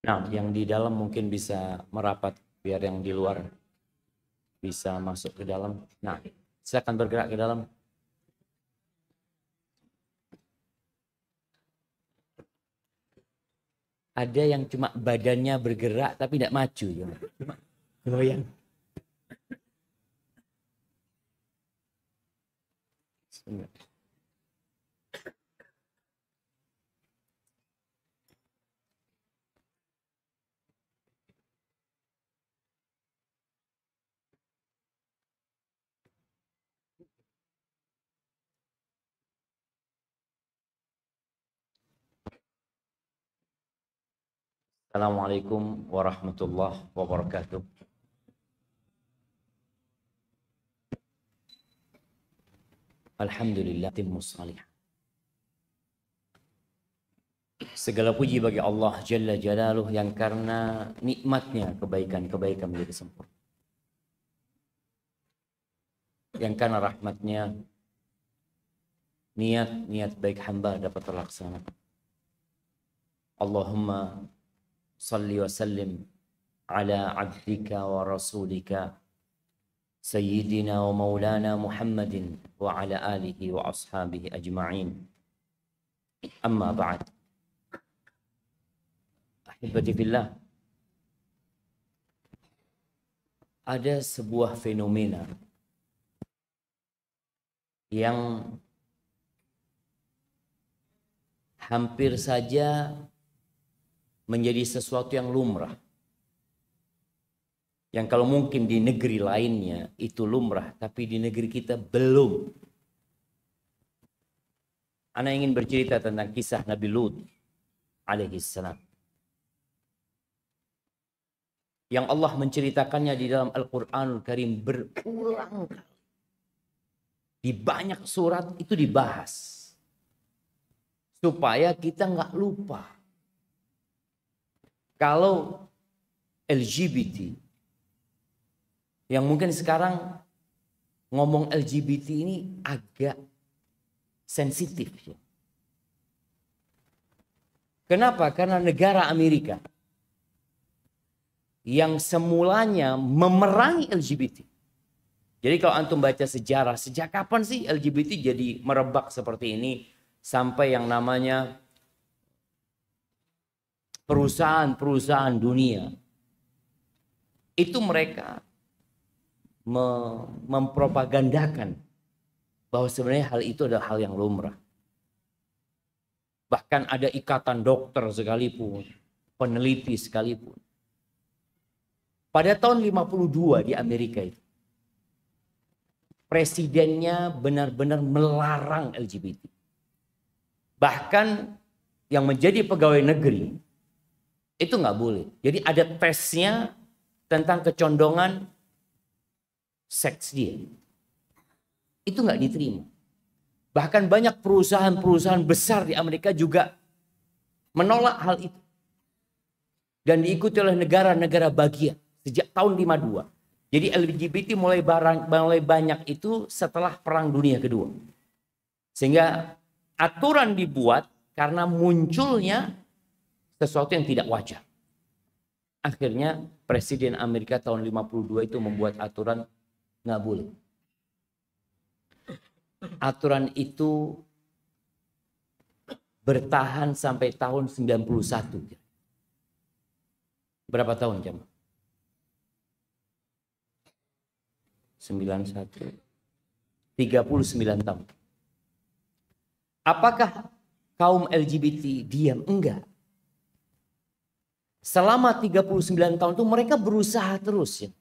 Nah, yang di dalam mungkin bisa merapat biar yang di luar bisa masuk ke dalam. Nah, silakan bergerak ke dalam. Ada yang cuma badannya bergerak tapi tidak maju, ya. Cuma goyang. Assalamualaikum warahmatullahi wabarakatuh. Alhamdulillah timmus salih. Segala puji bagi Allah Jalla Jalaluh yang karena nikmatnya kebaikan-kebaikan menjadi sempurna. Yang karena rahmatnya niat-niat baik hamba dapat terlaksana. Allahumma salli wa sallim ala abdika wa rasulika Sayyidina wa maulana Muhammadin wa ala alihi wa ashabihi ajma'in. Amma ba'd. Ahibati fillah. Ada sebuah fenomena yang hampir saja menjadi sesuatu yang lumrah. Yang kalau mungkin di negeri lainnya itu lumrah, tapi di negeri kita belum. Ana ingin bercerita tentang kisah Nabi Lut alaihissalam. Yang Allah menceritakannya di dalam Al-Quranul Karim berulang kali. Di banyak surat itu dibahas. Supaya kita nggak lupa. Kalau LGBT, yang mungkin sekarang ngomong LGBT ini agak sensitif. Ya. Kenapa? Karena negara Amerika yang semulanya memerangi LGBT. Jadi kalau antum baca sejarah, sejak kapan sih LGBT jadi merebak seperti ini? Sampai yang namanya perusahaan-perusahaan dunia. Itu mereka mempropagandakan bahwa sebenarnya hal itu adalah hal yang lumrah. Bahkan ada ikatan dokter sekalipun, peneliti sekalipun. Pada tahun 52 di Amerika itu, presidennya benar-benar melarang LGBT. Bahkan yang menjadi pegawai negeri itu nggak boleh. Jadi ada tesnya tentang kecondongan seks dia. Itu nggak diterima. Bahkan banyak perusahaan-perusahaan besar di Amerika juga menolak hal itu. Dan diikuti oleh negara-negara bagian sejak tahun 52. Jadi LGBT mulai banyak itu setelah Perang Dunia Kedua. Sehingga aturan dibuat karena munculnya sesuatu yang tidak wajar. Akhirnya Presiden Amerika tahun 52 itu membuat aturan nggak boleh. Aturan itu bertahan sampai tahun 91. Berapa tahun, Jam? 91. 39 tahun. Apakah kaum LGBT diam? Enggak. Selama 39 tahun itu mereka berusaha terus ya,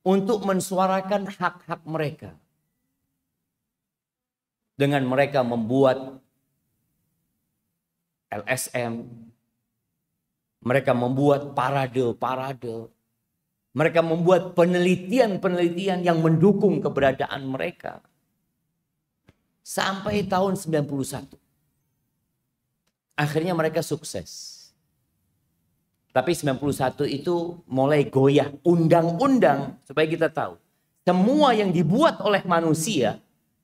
untuk mensuarakan hak-hak mereka. Dengan mereka membuat LSM, mereka membuat parade-parade, mereka membuat penelitian-penelitian yang mendukung keberadaan mereka. Sampai tahun 91. Akhirnya mereka sukses. Tapi 91 itu mulai goyah undang-undang supaya kita tahu. Semua yang dibuat oleh manusia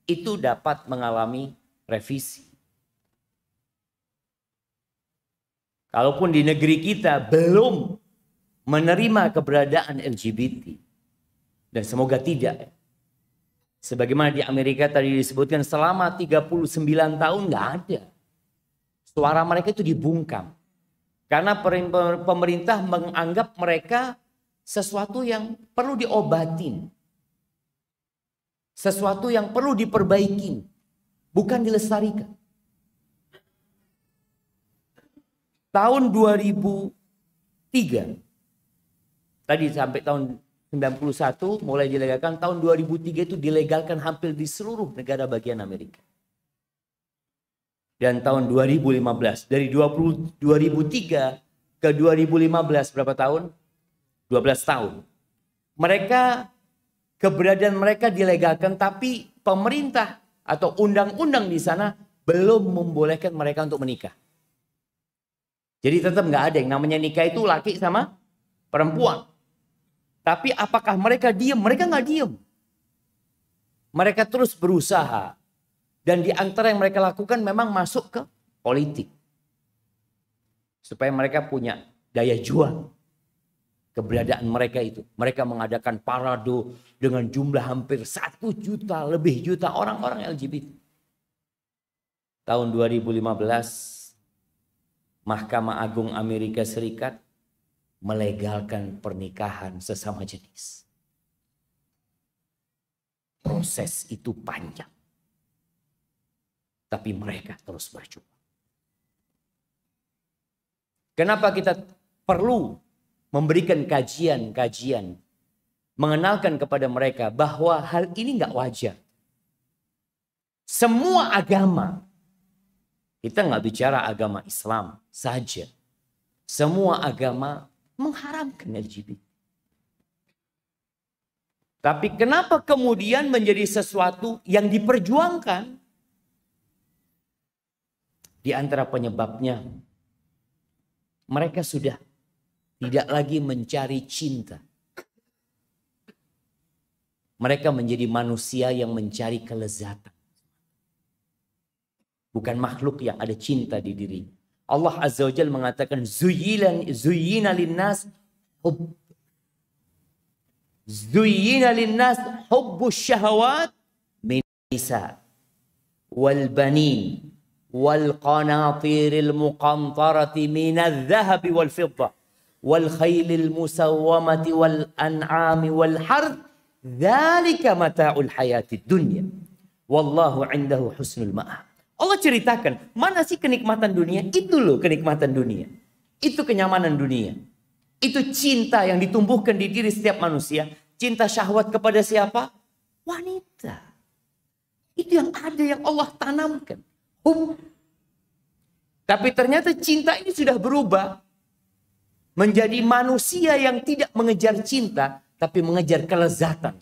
itu dapat mengalami revisi. Kalaupun di negeri kita belum menerima keberadaan LGBT. Dan semoga tidak. Sebagaimana di Amerika tadi disebutkan selama 39 tahun nggak ada. Suara mereka itu dibungkam. Karena pemerintah menganggap mereka sesuatu yang perlu diobatin. Sesuatu yang perlu diperbaikin. Bukan dilestarikan. Tahun 2003. Tadi sampai tahun 91 mulai dilegalkan. Tahun 2003 itu dilegalkan hampir di seluruh negara bagian Amerika. Dan tahun 2015. Dari 2003 ke 2015 berapa tahun? 12 tahun. Mereka, keberadaan mereka dilegalkan, tapi pemerintah atau undang-undang di sana belum membolehkan mereka untuk menikah. Jadi tetap nggak ada yang namanya nikah itu laki sama perempuan. Tapi apakah mereka diam? Mereka nggak diam. Mereka terus berusaha. Dan di antara yang mereka lakukan memang masuk ke politik. Supaya mereka punya daya jual. Keberadaan mereka itu. Mereka mengadakan parade dengan jumlah hampir 1 juta, lebih juta orang-orang LGBT. Tahun 2015, Mahkamah Agung Amerika Serikat melegalkan pernikahan sesama jenis. Proses itu panjang. Tapi mereka terus berjuang. Kenapa kita perlu memberikan kajian-kajian, mengenalkan kepada mereka bahwa hal ini nggak wajar. Semua agama, kita nggak bicara agama Islam saja. Semua agama mengharamkan LGBT. Tapi kenapa kemudian menjadi sesuatu yang diperjuangkan? Di antara penyebabnya, mereka sudah tidak lagi mencari cinta. Mereka menjadi manusia yang mencari kelezatan. Bukan makhluk yang ada cinta di dirinya. Allah Azza wa Jalla mengatakan zuyyina linnas hubbus syahawat min nisa wal banin wal qanatiril muqantarati minadh dhahabi wal fiddah wal khaylil musawwamati wal an'ami wal harth dzalika mata'ul hayatid dunya wallahu 'indahu husnul ma'ab. Allah ceritakan, mana sih kenikmatan dunia? Itu loh kenikmatan dunia. Itu kenyamanan dunia. Itu cinta yang ditumbuhkan di diri setiap manusia. Cinta syahwat kepada siapa? Wanita. Itu yang ada, yang Allah tanamkan. Tapi ternyata cinta ini sudah berubah. Menjadi manusia yang tidak mengejar cinta, tapi mengejar kelezatan.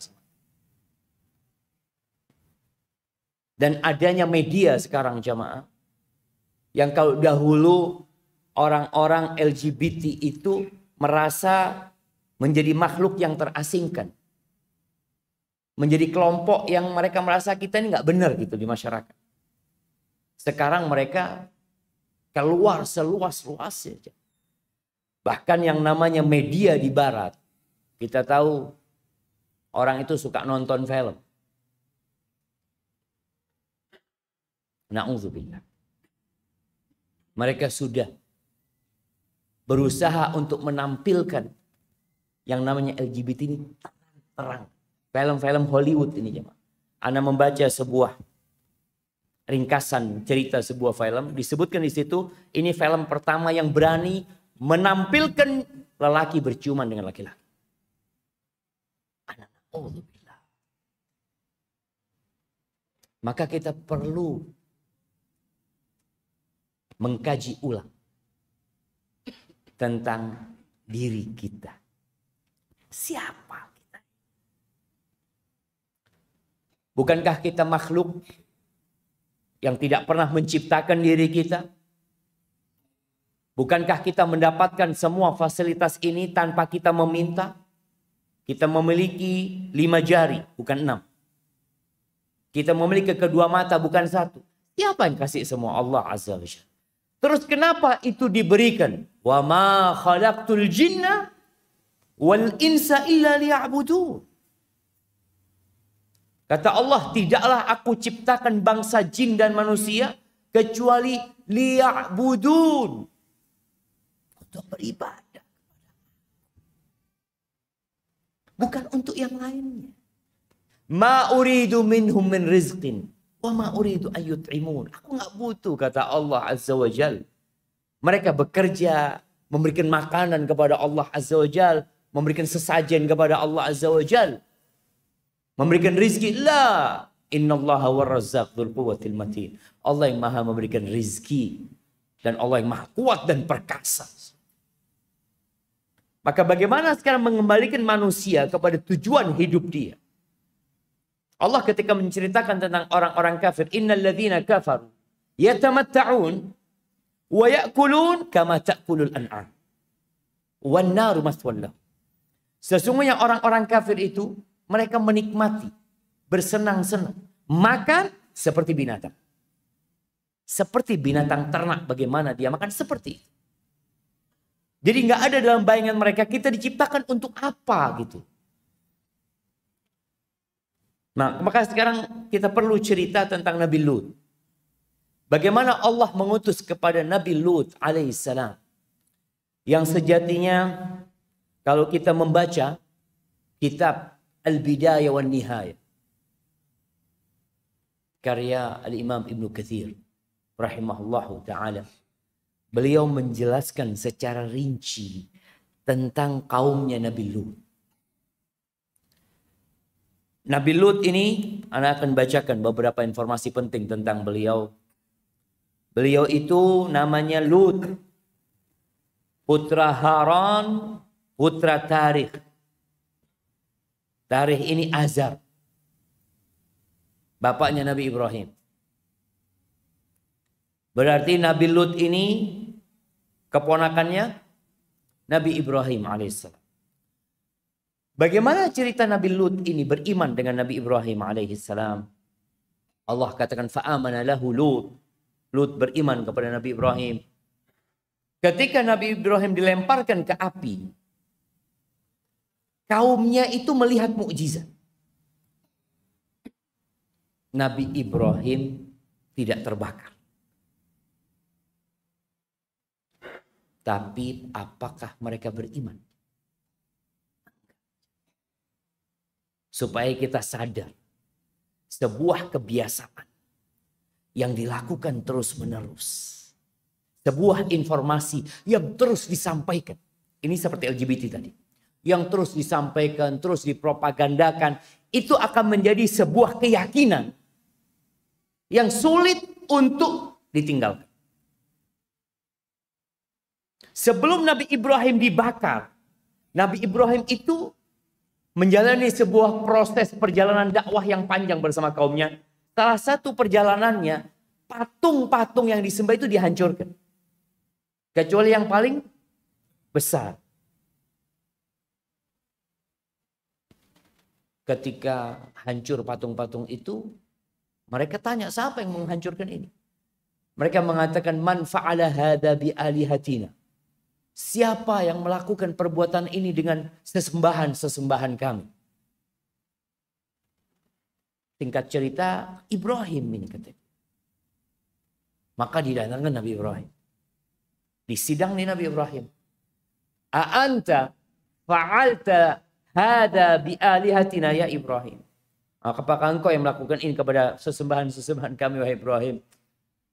Dan adanya media sekarang jamaah. Yang kalau dahulu orang-orang LGBT itu merasa menjadi makhluk yang terasingkan. Menjadi kelompok yang mereka merasa kita ini nggak benar gitu di masyarakat. Sekarang mereka keluar seluas-luasnya. Bahkan yang namanya media di barat. Kita tahu orang itu suka nonton film. Na'udzubillah. Mereka sudah berusaha untuk menampilkan yang namanya LGBT ini terang. Film-film Hollywood ini jemaah. Ana membaca sebuah ringkasan cerita sebuah film. Disebutkan di situ, ini film pertama yang berani menampilkan lelaki berciuman dengan laki-laki. Na'udzubillah. Maka kita perlu mengkaji ulang tentang diri kita. Siapa kita? Bukankah kita makhluk yang tidak pernah menciptakan diri kita? Bukankah kita mendapatkan semua fasilitas ini tanpa kita meminta? Kita memiliki 5 jari, bukan 6. Kita memiliki kedua mata, bukan 1. Siapa yang kasih semua? Allah Azza wa Jalla. Terus kenapa itu diberikan? Wa ma khalaqtul jinna wal insa illa liya'budun. Kata Allah, tidaklah aku ciptakan bangsa jin dan manusia kecuali liya'budun. Untuk beribadah. Bukan untuk yang lainnya. Ma uridu minhum min rizqin. Wa ma uridu ayyut'imun. Aku nggak butuh, kata Allah Azza wa Jal. Mereka bekerja, memberikan makanan kepada Allah Azza wa Jal. Memberikan sesajen kepada Allah Azza wa Jal. Memberikan rizki. La. Innallaha warrazzaq dzul quwwatil matin. Allah yang maha memberikan rizki. Dan Allah yang maha kuat dan perkasa. Maka bagaimana sekarang mengembalikan manusia kepada tujuan hidup dia? Allah ketika menceritakan tentang orang-orang kafir, innal ladzina kafaru yatamatta'un wa ya'kulun kama ta'kulul an'am wan naru maswallahu. Sesungguhnya orang-orang kafir itu mereka menikmati, bersenang-senang, makan seperti binatang. Seperti binatang ternak, bagaimana dia makan seperti itu. Jadi nggak ada dalam bayangan mereka kita diciptakan untuk apa gitu. Nah, maka sekarang kita perlu cerita tentang Nabi Lut. Bagaimana Allah mengutus kepada Nabi Lut alaihissalam. Yang sejatinya kalau kita membaca kitab Al-Bidayah wan Nihayah. Karya Al-Imam Ibnu Katsir rahimahullahu ta'ala. Beliau menjelaskan secara rinci tentang kaumnya Nabi Lut. Nabi Lut ini, Anda akan bacakan beberapa informasi penting tentang beliau. Beliau itu namanya Lut, putra Haran, putra Tarikh. Tarikh ini Azar, bapaknya Nabi Ibrahim. Berarti Nabi Lut ini keponakannya Nabi Ibrahim alaihissalam. Bagaimana cerita Nabi Lut ini beriman dengan Nabi Ibrahim alaihissalam? Allah katakan fa'amana lahu Lut. Lut beriman kepada Nabi Ibrahim. Ketika Nabi Ibrahim dilemparkan ke api, kaumnya itu melihat mukjizat. Nabi Ibrahim tidak terbakar. Tapi apakah mereka beriman? Supaya kita sadar. Sebuah kebiasaan yang dilakukan terus menerus. Sebuah informasi yang terus disampaikan. Ini seperti LGBT tadi. Yang terus disampaikan, terus dipropagandakan. Itu akan menjadi sebuah keyakinan. Yang sulit untuk ditinggalkan. Sebelum Nabi Ibrahim dibakar, Nabi Ibrahim itu menjalani sebuah proses perjalanan dakwah yang panjang bersama kaumnya. Salah satu perjalanannya, patung-patung yang disembah itu dihancurkan. Kecuali yang paling besar. Ketika hancur patung-patung itu, mereka tanya, siapa yang menghancurkan ini? Mereka mengatakan, man fa'ala hadha bi alihatina. Siapa yang melakukan perbuatan ini dengan sesembahan-sesembahan kami? Singkat cerita, Ibrahim ini katanya. Maka didatangkan Nabi Ibrahim. Disidang nih Nabi Ibrahim. A'anta fa'alta hada bi'alihatina ya Ibrahim. Apakah engkau yang melakukan ini kepada sesembahan-sesembahan kami wahai Ibrahim?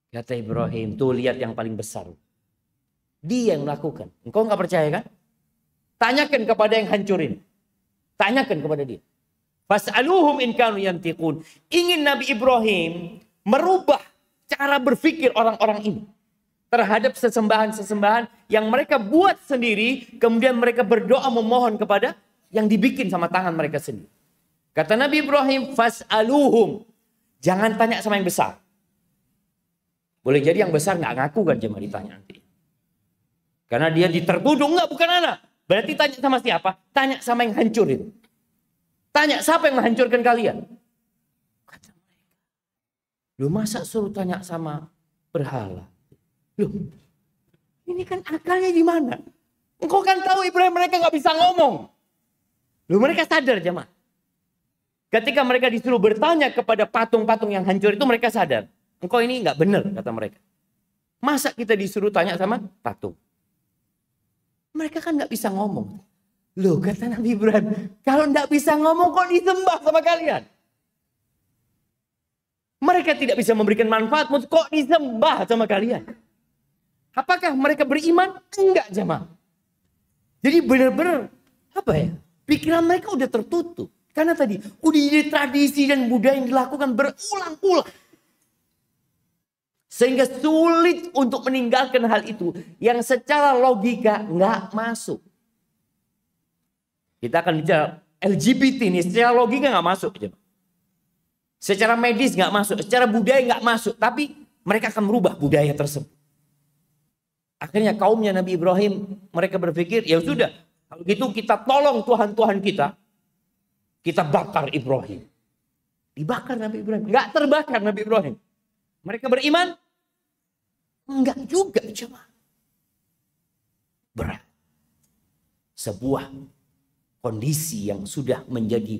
Kata Ibrahim, tuh lihat yang paling besar. Dia yang melakukan. Engkau nggak percaya kan? Tanyakan kepada yang hancurin. Tanyakan kepada dia. Fas'aluhum in kanu yantiqun. Ingin Nabi Ibrahim merubah cara berpikir orang-orang ini terhadap sesembahan-sesembahan yang mereka buat sendiri, kemudian mereka berdoa memohon kepada yang dibikin sama tangan mereka sendiri. Kata Nabi Ibrahim, fas'aluhum. Jangan tanya sama yang besar. Boleh jadi yang besar nggak ngaku kan cuma ditanya nanti. Karena dia ditertuduh, enggak bukan anak. Berarti tanya sama siapa? Tanya sama yang hancur itu. Tanya siapa yang menghancurkan kalian? Kata mereka. Lu masa suruh tanya sama berhala? Loh, ini kan akalnya di mana? Engkau kan tahu Ibrahim mereka nggak bisa ngomong. Loh, mereka sadar jemaah. Ketika mereka disuruh bertanya kepada patung-patung yang hancur itu, mereka sadar. Engkau ini nggak benar, kata mereka. Masa kita disuruh tanya sama patung? Mereka kan nggak bisa ngomong. Loh, kata Nabi Ibrahim, kalau nggak bisa ngomong kok disembah sama kalian? Mereka tidak bisa memberikan manfaat, kok disembah sama kalian? Apakah mereka beriman? Enggak, jemaah. Jadi benar-benar apa ya? Pikiran mereka udah tertutup. Karena tadi udah jadi tradisi dan budaya yang dilakukan berulang-ulang. Sehingga sulit untuk meninggalkan hal itu yang secara logika nggak masuk. Kita akan bicara LGBT ini secara logika nggak masuk. Secara medis nggak masuk, secara budaya nggak masuk. Tapi mereka akan merubah budaya tersebut. Akhirnya kaumnya Nabi Ibrahim, mereka berpikir, ya sudah, kalau gitu kita tolong Tuhan-Tuhan kita bakar Ibrahim. Dibakar Nabi Ibrahim, nggak terbakar Nabi Ibrahim. Mereka beriman? Enggak juga, cuma berat. Sebuah kondisi yang sudah menjadi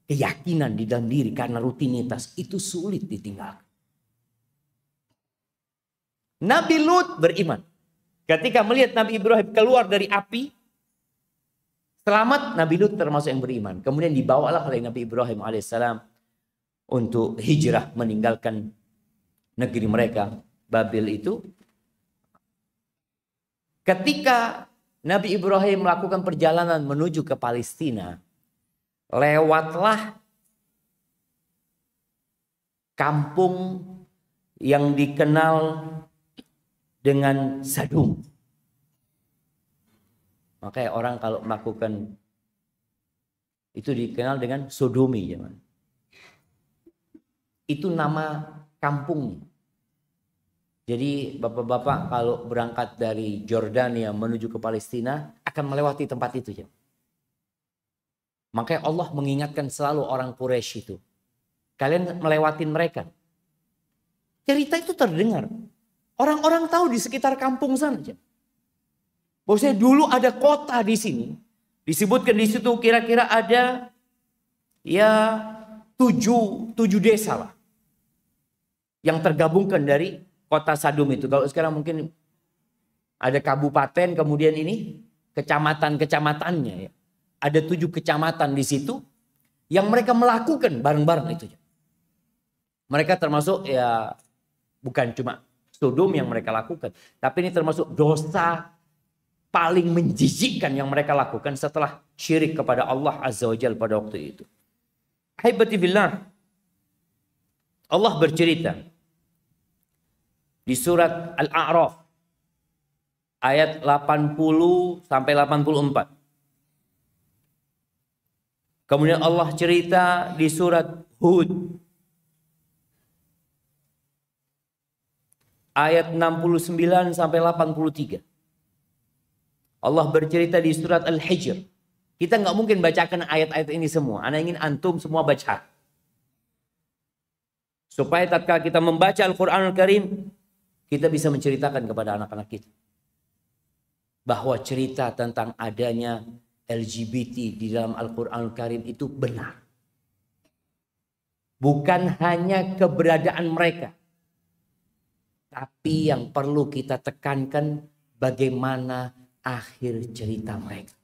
keyakinan di dalam diri karena rutinitas itu sulit ditinggalkan. Nabi Lut beriman. Ketika melihat Nabi Ibrahim keluar dari api, selamat, Nabi Lut termasuk yang beriman. Kemudian dibawalah oleh Nabi Ibrahim alaihissalam untuk hijrah meninggalkan negeri mereka, Babil itu. Ketika Nabi Ibrahim melakukan perjalanan menuju ke Palestina, lewatlah kampung yang dikenal dengan Sadum. Makanya orang kalau melakukan itu dikenal dengan sodomi. Itu nama kampungnya. Jadi bapak-bapak kalau berangkat dari Jordania menuju ke Palestina akan melewati tempat itu. Makanya Allah mengingatkan selalu orang Quraisy itu. Kalian melewatin mereka. Cerita itu terdengar. Orang-orang tahu di sekitar kampung sana. Bahwasanya dulu ada kota di sini. Disebutkan di situ kira-kira ada ya 7 desa lah. Yang tergabungkan dari kota Sadum itu. Kalau sekarang mungkin ada kabupaten, kemudian ini kecamatan-kecamatannya ya. Ada 7 kecamatan di situ yang mereka melakukan bareng-bareng itu. Mereka termasuk ya bukan cuma Sodom yang mereka lakukan, tapi ini termasuk dosa paling menjijikkan yang mereka lakukan setelah syirik kepada Allah Azza wa Jalla pada waktu itu. Ahibati fillah, Allah bercerita di surat Al-A'raf ayat 80 sampai 84. Kemudian Allah cerita di surat Hud ayat 69 sampai 83. Allah bercerita di surat Al-Hijr. Kita nggak mungkin bacakan ayat-ayat ini semua. Ana ingin antum semua baca. Supaya tatkala kita membaca Al-Quranul Karim, kita bisa menceritakan kepada anak-anak kita. Bahwa cerita tentang adanya LGBT di dalam Al-Quranul Karim itu benar. Bukan hanya keberadaan mereka. Tapi yang perlu kita tekankan bagaimana akhir cerita mereka.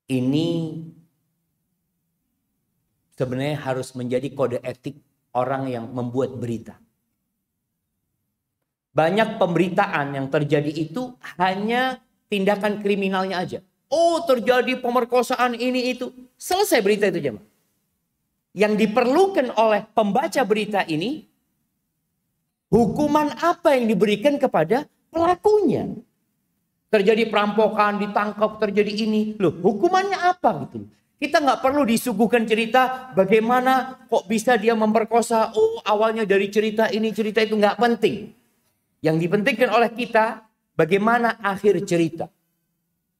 Ini sebenarnya harus menjadi kode etik orang yang membuat berita. Banyak pemberitaan yang terjadi itu hanya tindakan kriminalnya aja. Oh, terjadi pemerkosaan ini itu. Selesai berita itu jemaah. Yang diperlukan oleh pembaca berita ini, hukuman apa yang diberikan kepada pelakunya. Terjadi perampokan, ditangkap, terjadi ini. Loh, hukumannya apa gitu. Kita nggak perlu disuguhkan cerita bagaimana kok bisa dia memperkosa. Oh, awalnya dari cerita ini, cerita itu, nggak penting. Yang dipentingkan oleh kita, bagaimana akhir cerita.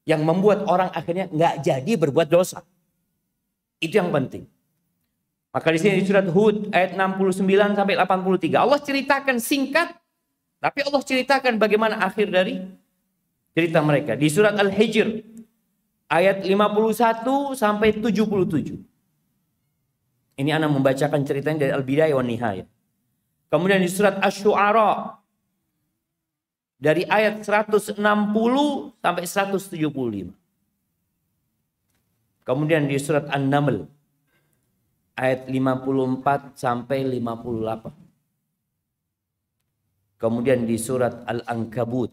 Yang membuat orang akhirnya nggak jadi berbuat dosa. Itu yang penting. Maka di sini di surat Hud ayat 69 sampai 83 Allah ceritakan singkat, tapi Allah ceritakan bagaimana akhir dari cerita mereka. Di surat Al-Hijr ayat 51 sampai 77. Ini ana membacakan ceritanya dari Al-Bidayah wan Nihayah. Kemudian di surat Asy-Syu'ara dari ayat 160 sampai 175. Kemudian di surat An-Naml ayat 54 sampai 58. Kemudian di surat Al-Ankabut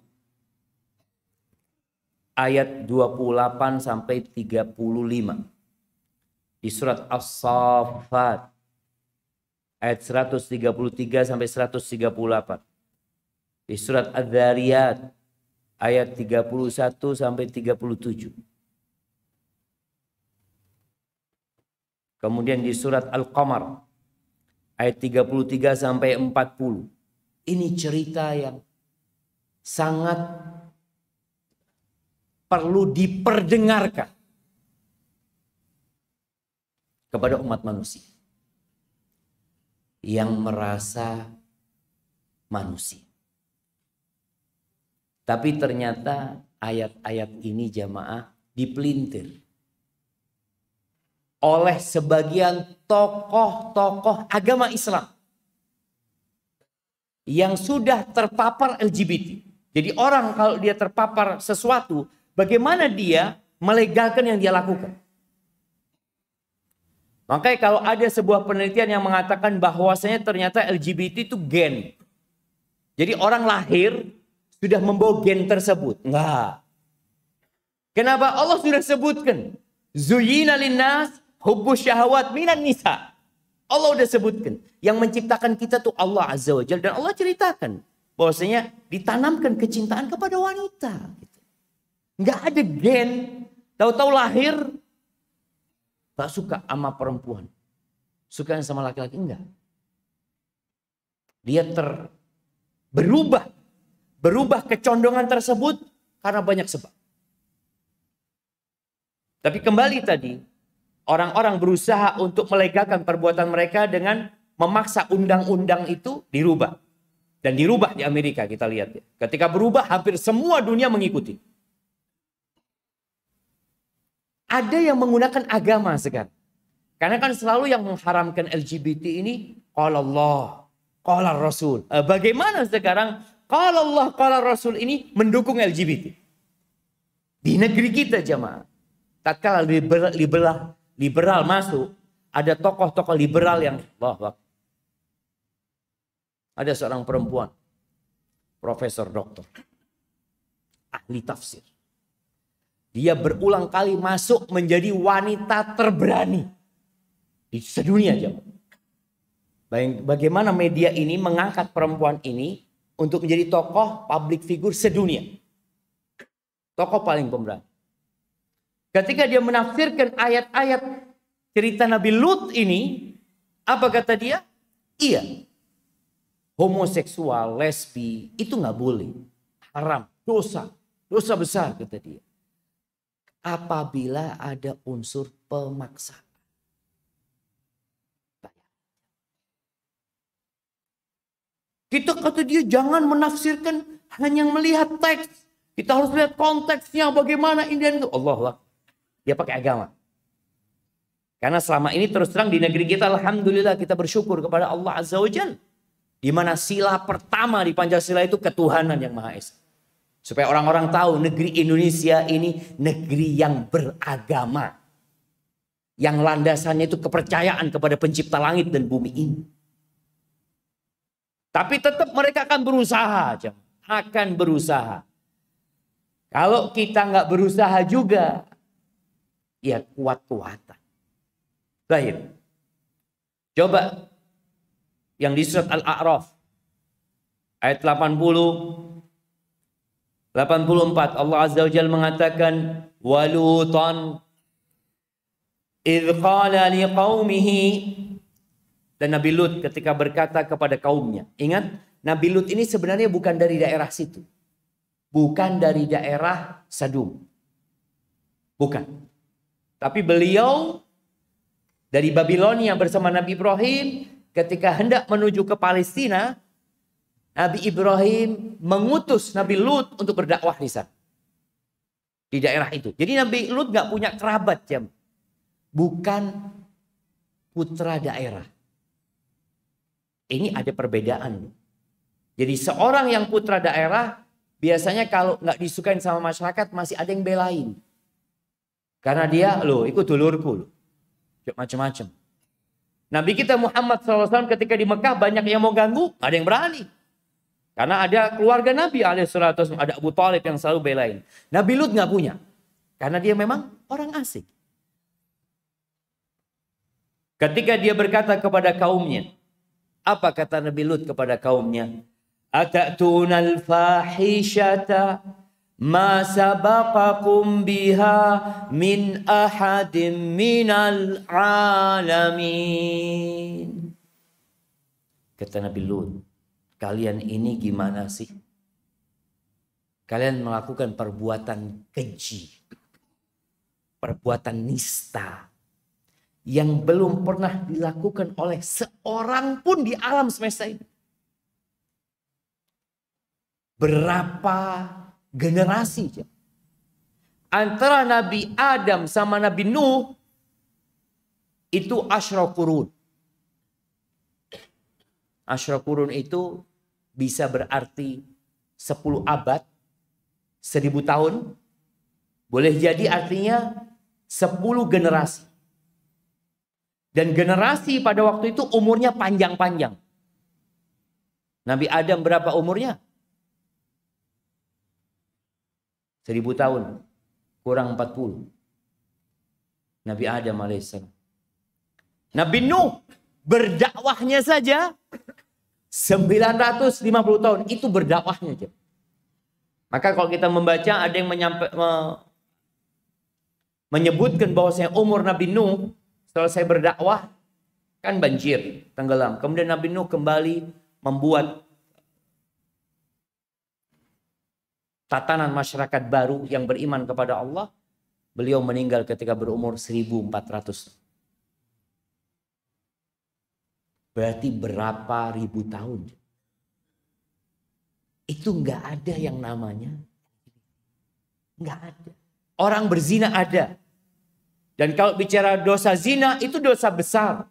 ayat 28 sampai 35. Di surat As-Saffat ayat 133 sampai 138. Di surat Adz-Dzariyat ayat 31 sampai 37. Kemudian di surat Al-Qamar ayat 33 sampai 40. Ini cerita yang sangat perlu diperdengarkan kepada umat manusia yang merasa manusia. Tapi ternyata ayat-ayat ini jamaah dipelintir oleh sebagian tokoh-tokoh agama Islam yang sudah terpapar LGBT. Jadi orang kalau dia terpapar sesuatu, bagaimana dia melegalkan yang dia lakukan? Makanya kalau ada sebuah penelitian yang mengatakan bahwasanya ternyata LGBT itu gen. Jadi orang lahir sudah membawa gen tersebut. Enggak. Kenapa? Allah sudah sebutkan. Zuyyina linnas hubbus syahawat minan nisa. Allah udah sebutkan. Yang menciptakan kita tuh Allah Azza wa Jalla. Dan Allah ceritakan bahwasanya ditanamkan kecintaan kepada wanita. Nggak ada gen. Tahu-tahu lahir tak suka sama perempuan. Suka sama laki-laki. Enggak. Dia berubah. Berubah kecondongan tersebut karena banyak sebab. Tapi kembali tadi, orang-orang berusaha untuk melegalkan perbuatan mereka dengan memaksa undang-undang itu dirubah. Dan dirubah di Amerika, kita lihat ya. Ketika berubah, hampir semua dunia mengikuti. Ada yang menggunakan agama sekarang. Karena kan selalu yang mengharamkan LGBT ini, qala Allah, qala Rasul. Bagaimana sekarang qala Allah, qala Rasul ini mendukung LGBT? Di negeri kita jamaah. Tatkala liberal masuk, ada tokoh-tokoh liberal yang ada seorang perempuan, profesor doktor, ahli tafsir. Dia berulang kali masuk menjadi wanita terberani di sedunia. Bagaimana media ini mengangkat perempuan ini untuk menjadi tokoh public figure sedunia. Tokoh paling pemberani. Ketika dia menafsirkan ayat-ayat cerita Nabi Lut ini, apa kata dia? Iya, homoseksual, lesbi, itu nggak boleh. Haram, dosa besar kata dia. Apabila ada unsur pemaksaan. Kita kata dia jangan menafsirkan hanya melihat teks. Kita harus lihat konteksnya bagaimana ini dan itu. Allah. Dia pakai agama. Karena selama ini terus terang di negeri kita alhamdulillah kita bersyukur kepada Allah Azza wa Jalla. Di mana sila pertama di Pancasila itu ketuhanan yang Maha Esa. Supaya orang-orang tahu negeri Indonesia ini negeri yang beragama. Yang landasannya itu kepercayaan kepada pencipta langit dan bumi ini. Tapi tetap mereka akan berusaha. Akan berusaha. Kalau kita nggak berusaha juga, ya kuat-kuatan. Baik. Coba yang di surat Al-A'raf ayat 84 Allah Azza wa Jalla mengatakan walutan idh qala liqaumihi, dan Nabi Lut ketika berkata kepada kaumnya. Ingat, Nabi Lut ini sebenarnya bukan dari daerah situ. Bukan dari daerah Sadum. Bukan. Tapi beliau dari Babilonia bersama Nabi Ibrahim ketika hendak menuju ke Palestina, Nabi Ibrahim mengutus Nabi Lut untuk berdakwah di sana. Di daerah itu. Jadi Nabi Lut gak punya kerabat, jam. Bukan putra daerah. Ini ada perbedaan. Jadi seorang yang putra daerah biasanya kalau nggak disukain sama masyarakat masih ada yang belain. Karena dia, loh ikut dulurku. Macam-macam. Nabi kita Muhammad SAW ketika di Mekah banyak yang mau ganggu, ada yang berani. Karena ada keluarga Nabi alaihissalam, ada Abu Thalib yang selalu belain. Nabi Lut nggak punya. Karena dia memang orang asing. Ketika dia berkata kepada kaumnya, apa kata Nabi Lut kepada kaumnya? Atatuna al-fahishata ma sabaqakum biha min ahadin minal alamin. Kata Nabi Lut, kalian ini gimana sih? Kalian melakukan perbuatan keji, perbuatan nista yang belum pernah dilakukan oleh seorang pun di alam semesta ini. Berapa generasi antara Nabi Adam sama Nabi Nuh itu asyra qurun. Asyra qurun itu bisa berarti 10 abad, 1000 tahun. Boleh jadi artinya 10 generasi. Dan generasi pada waktu itu umurnya panjang-panjang. Nabi Adam berapa umurnya? 1000 tahun. Kurang 40. Nabi Adam alaihissalam. Nabi Nuh berdakwahnya saja 950 tahun. Itu berdakwahnya aja. Maka kalau kita membaca ada yang menyebutkan bahwasanya umur Nabi Nuh selesai berdakwah kan banjir, tenggelam. Kemudian Nabi Nuh kembali membuat tatanan masyarakat baru yang beriman kepada Allah. Beliau meninggal ketika berumur 1400. Berarti berapa ribu tahun? Itu nggak ada yang namanya. Nggak ada. Orang berzina ada. Dan kalau bicara dosa zina itu dosa besar.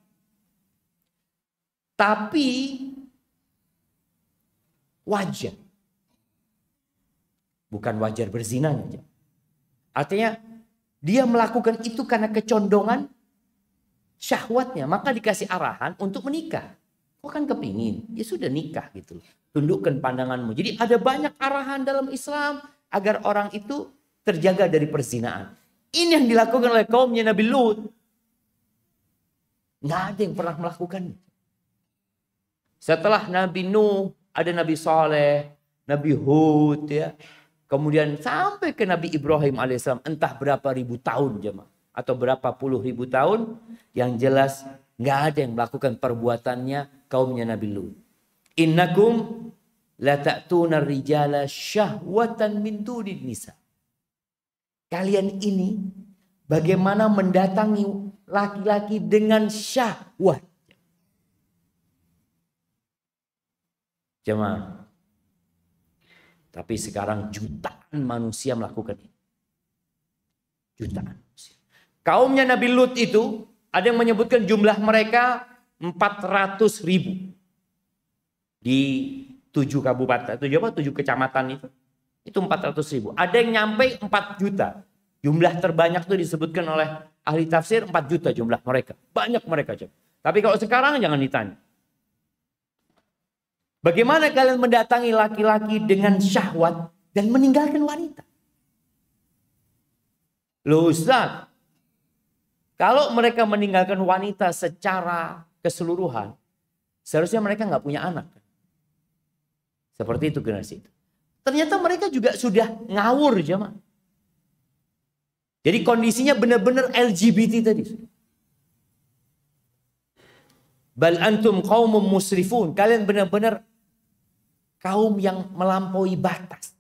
Tapi wajar. Bukan wajar berzinanya. Artinya dia melakukan itu karena kecondongan syahwatnya. Maka dikasih arahan untuk menikah. Kok kan kepingin? Ya sudah nikah gitu. Tundukkan pandanganmu. Jadi ada banyak arahan dalam Islam agar orang itu terjaga dari perzinaan. Ini yang dilakukan oleh kaumnya Nabi Lut. Nggak ada yang pernah melakukannya. Setelah Nabi Nuh, ada Nabi Saleh, Nabi Hud, ya. Kemudian sampai ke Nabi Ibrahim alaihissalam, entah berapa ribu tahun jemaah, atau berapa puluh ribu tahun, yang jelas nggak ada yang melakukan perbuatannya kaumnya Nabi Lut. Innakum la ta'tuna rijala syahwatan min dunid nisa. Kalian ini bagaimana mendatangi laki-laki dengan syahwat. Jemaah. Tapi sekarang jutaan manusia melakukan ini. Jutaan manusia. Kaumnya Nabi Lut itu ada yang menyebutkan jumlah mereka 400.000. Di 7 kabupaten, 7 kecamatan itu. Itu 400.000. Ada yang nyampe 4 juta. Jumlah terbanyak itu disebutkan oleh ahli tafsir 4 juta jumlah mereka. Banyak mereka. Tapi kalau sekarang jangan ditanya. Bagaimana kalian mendatangi laki-laki dengan syahwat dan meninggalkan wanita? Loh Ustaz, kalau mereka meninggalkan wanita secara keseluruhan, seharusnya mereka nggak punya anak. Seperti itu generasi itu. Ternyata mereka juga sudah ngawur jemaah. Jadi kondisinya benar-benar LGBT tadi. Bal antum qaumum musrifun. Kalian benar-benar kaum yang melampaui batas.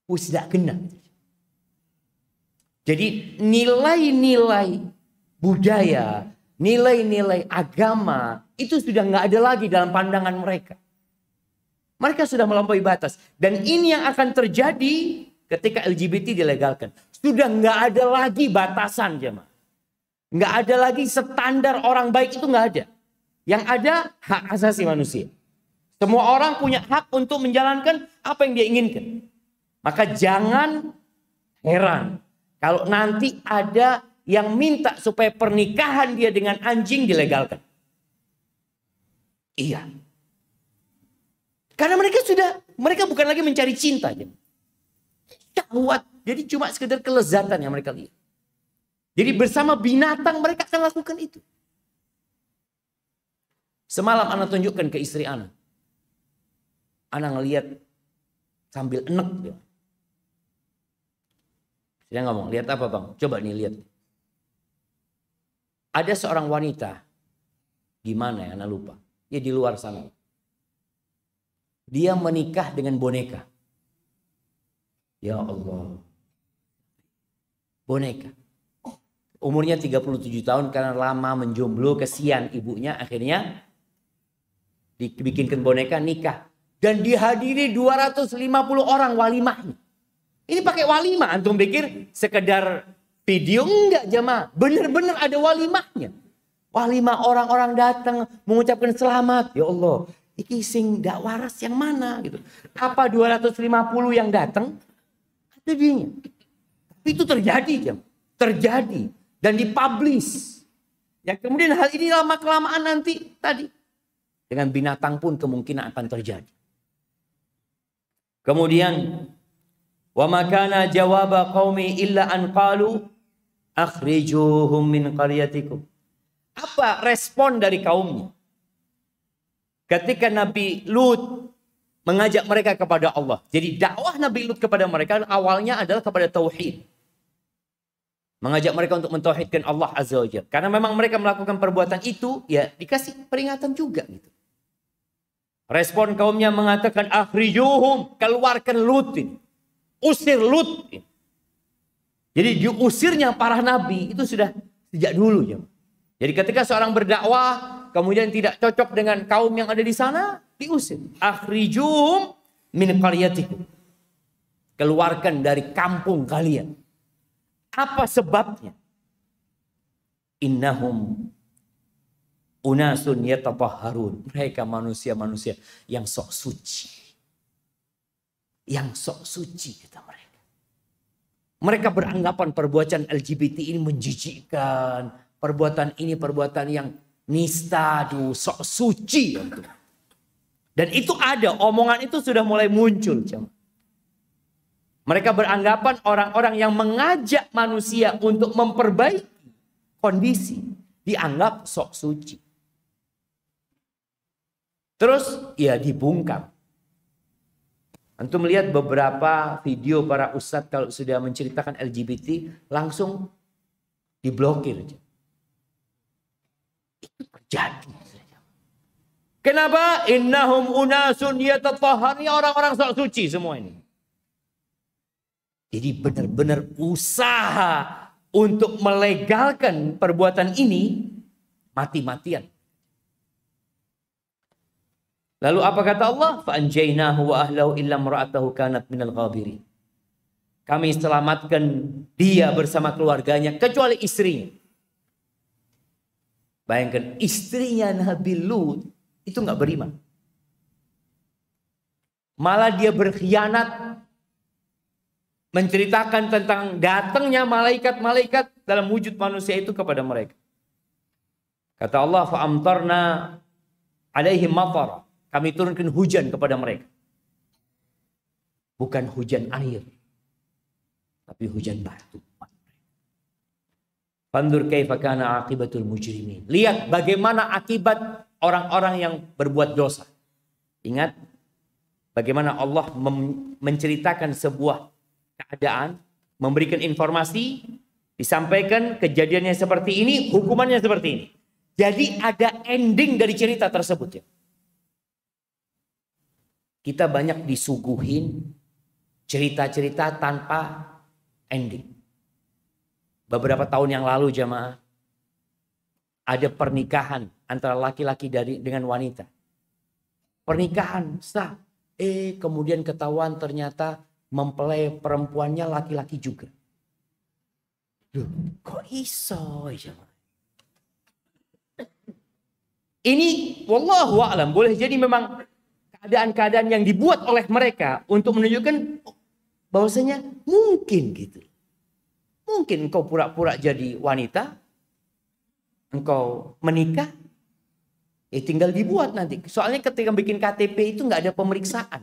Tidak kena. Jadi nilai-nilai budaya, nilai-nilai agama itu sudah nggak ada lagi dalam pandangan mereka. Mereka sudah melampaui batas. Dan ini yang akan terjadi ketika LGBT dilegalkan. Sudah nggak ada lagi batasan, jemaah. Nggak ada lagi standar orang baik, itu nggak ada. Yang ada hak asasi manusia. Semua orang punya hak untuk menjalankan apa yang dia inginkan. Maka jangan heran kalau nanti ada yang minta supaya pernikahan dia dengan anjing dilegalkan. Iya. Karena mereka bukan lagi mencari cinta. Syahwat. Jadi cuma sekedar kelezatan yang mereka lihat. Jadi bersama binatang mereka akan lakukan itu. Semalam anak tunjukkan ke istri anak. Anak ngelihat sambil enek. Saya ngomong, lihat apa bang? Coba nih lihat. Ada seorang wanita. Gimana ya, anak lupa. Ya di luar sana. Dia menikah dengan boneka. Ya Allah. Boneka. Umurnya 37 tahun karena lama menjomblo, kesian ibunya, akhirnya dibikinkan boneka, nikah. Dan dihadiri 250 orang walimahnya. Ini pakai walimah, antum pikir sekedar video? Enggak jemaah, benar-benar ada walimahnya. Walimah, orang-orang datang mengucapkan selamat. Ya Allah, iki sing gak waras yang mana gitu. Apa 250 yang datang? Ada dirinya. Tapi itu terjadi jemaah. Terjadi. Dan dipublish. Ya kemudian hal ini lama-kelamaan nanti tadi. Dengan binatang pun kemungkinan akan terjadi. Kemudian. Wa makana jawaba qaumi illa an qalu akhrijuhum min qaryatikum. Apa respon dari kaumnya? Ketika Nabi Lut mengajak mereka kepada Allah. Jadi dakwah Nabi Lut kepada mereka awalnya adalah kepada tauhid. Mengajak mereka untuk mentauhidkan Allah Azza wa Jalla. Karena memang mereka melakukan perbuatan itu, ya dikasih peringatan juga gitu. Respon kaumnya mengatakan akhrijuhum, keluarkan Lut ini. Usir Lut. Jadi diusirnya para nabi itu sudah sejak dulu ya. Jadi ketika seorang berdakwah kemudian tidak cocok dengan kaum yang ada di sana, diusir. Akhrijuhum min qaryatikum. Keluarkan dari kampung kalian. Apa sebabnya? Innahum unasun yatatahharun. Mereka manusia-manusia yang sok suci. Yang sok suci kata mereka. Mereka beranggapan perbuatan LGBT ini menjijikkan. Perbuatan ini perbuatan yang nista, sok suci. Dan itu ada, omongan itu sudah mulai muncul. Mereka beranggapan orang-orang yang mengajak manusia untuk memperbaiki kondisi dianggap sok suci. Terus ya dibungkam. Antum melihat beberapa video para ustadz kalau sudah menceritakan LGBT langsung diblokir. Itu terjadi. Kenapa? Innahum unasun yatatahharun, orang-orang sok suci semua ini. Jadi benar-benar usaha untuk melegalkan perbuatan ini mati-matian. Lalu apa kata Allah? Fa'anjainahu wa ahlahu illa imra'atahu kanat minal ghabirin. Kami selamatkan dia bersama keluarganya kecuali istrinya. Bayangkan istrinya Nabi Lut itu nggak beriman. Malah dia berkhianat. Menceritakan tentang datangnya malaikat-malaikat dalam wujud manusia itu kepada mereka. Kata Allah, fa'amtarna alaihim matar. Kami turunkan hujan kepada mereka. Bukan hujan air. Tapi hujan batu. Fandur kaifa kana aqibatul mujrimin. Lihat bagaimana akibat orang-orang yang berbuat dosa. Ingat bagaimana Allah menceritakan sebuah keadaan, memberikan informasi, disampaikan kejadiannya seperti ini, hukumannya seperti ini. Jadi ada ending dari cerita tersebut ya. Kita banyak disuguhin cerita-cerita tanpa ending. Beberapa tahun yang lalu jamaah, ada pernikahan antara laki-laki dengan wanita. Pernikahan sah. Kemudian ketahuan ternyata mempelai perempuannya laki-laki juga. Loh, kok iso ya? Ini wallahu a'lam, boleh jadi memang keadaan-keadaan yang dibuat oleh mereka untuk menunjukkan bahwasanya mungkin gitu. Mungkin engkau pura-pura jadi wanita, engkau menikah, tinggal dibuat nanti. Soalnya ketika bikin KTP itu nggak ada pemeriksaan.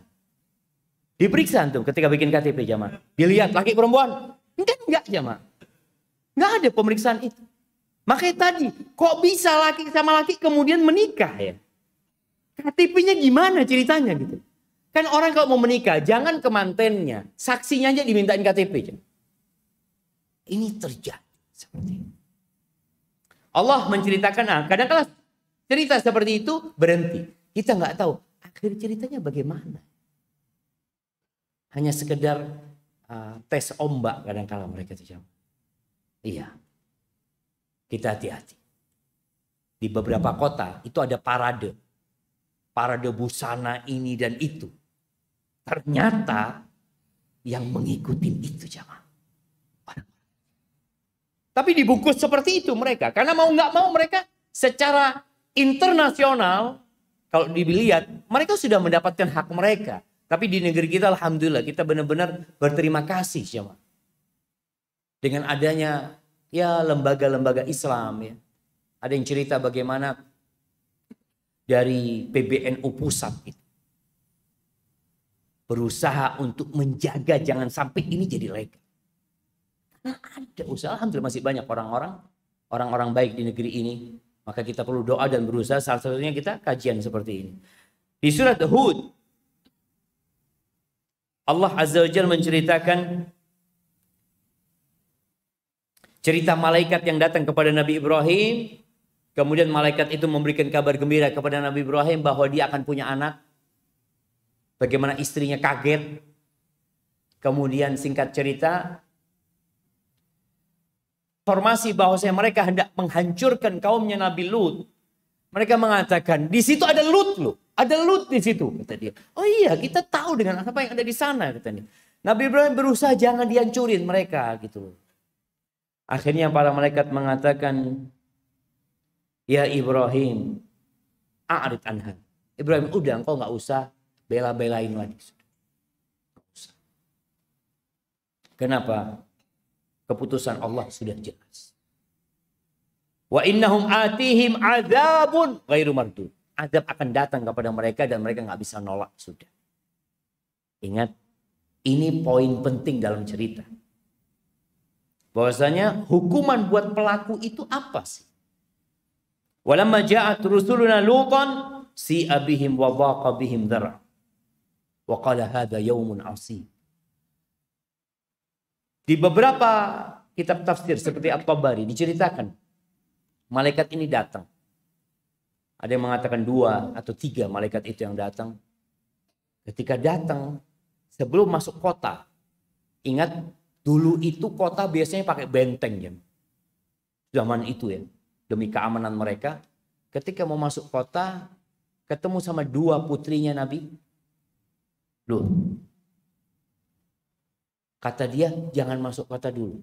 Diperiksa antum ketika bikin KTP jamaah. Dilihat laki perempuan, enggak jamaah. Nggak ada pemeriksaan itu. Makanya tadi, kok bisa laki sama laki kemudian menikah ya? KTP-nya gimana ceritanya gitu? Kan orang kalau mau menikah, jangan ke mantennya. Saksinya aja dimintain KTP. Ini terjadi seperti itu. Allah menceritakan, kadang-kadang cerita seperti itu berhenti. Kita nggak tahu akhir ceritanya bagaimana. Hanya sekedar tes ombak kadang-kadang mereka terjawab. Iya. Kita hati-hati. Di beberapa kota itu ada parade. Parade busana ini dan itu. Ternyata yang mengikuti itu jamaah. Tapi dibungkus seperti itu mereka. Karena mau nggak mau mereka secara internasional. Kalau dilihat mereka sudah mendapatkan hak mereka. Tapi di negeri kita alhamdulillah kita benar-benar berterima kasih jamaah. Dengan adanya ya lembaga-lembaga Islam ya. Ada yang cerita bagaimana dari PBNU pusat itu berusaha untuk menjaga jangan sampai ini jadi legal. Nah, ada usaha, alhamdulillah masih banyak orang-orang baik di negeri ini. Maka kita perlu doa dan berusaha, salah satunya kita kajian seperti ini. Di surat Hud Allah Azza wa Jalla menceritakan cerita malaikat yang datang kepada Nabi Ibrahim. Kemudian malaikat itu memberikan kabar gembira kepada Nabi Ibrahim bahwa dia akan punya anak. Bagaimana istrinya kaget. Kemudian singkat cerita, informasi bahwasanya mereka hendak menghancurkan kaumnya Nabi Lut. Mereka mengatakan, di situ ada Lut loh. Ada Lut di situ, kata dia. Oh iya, kita tahu dengan apa yang ada di sana, kata dia. Nabi Ibrahim berusaha jangan dihancurin mereka gitu. Akhirnya para malaikat mengatakan, ya Ibrahim, a'rid anha. Ibrahim, udah engkau nggak usah bela-belain lagi. Nggak usah. Kenapa? Keputusan Allah sudah jelas. Wa innahum atihim azabun ghairu mardud. Azab akan datang kepada mereka dan mereka nggak bisa nolak sudah. Ingat, ini poin penting dalam cerita. Bahwasanya hukuman buat pelaku itu apa sih? Walamma ja'at rusuluna Lutan si'a bihim wa dhaqa bihim dzar'a. Wa qala hadza yaumun 'asib. Di beberapa kitab tafsir seperti At-Tabari diceritakan malaikat ini datang. Ada yang mengatakan 2 atau 3 malaikat itu yang datang. Ketika datang sebelum masuk kota, ingat dulu itu kota biasanya pakai benteng ya. Zaman itu ya, demi keamanan mereka. Ketika mau masuk kota, ketemu sama 2 putrinya Nabi Lut. Kata dia, jangan masuk kota dulu.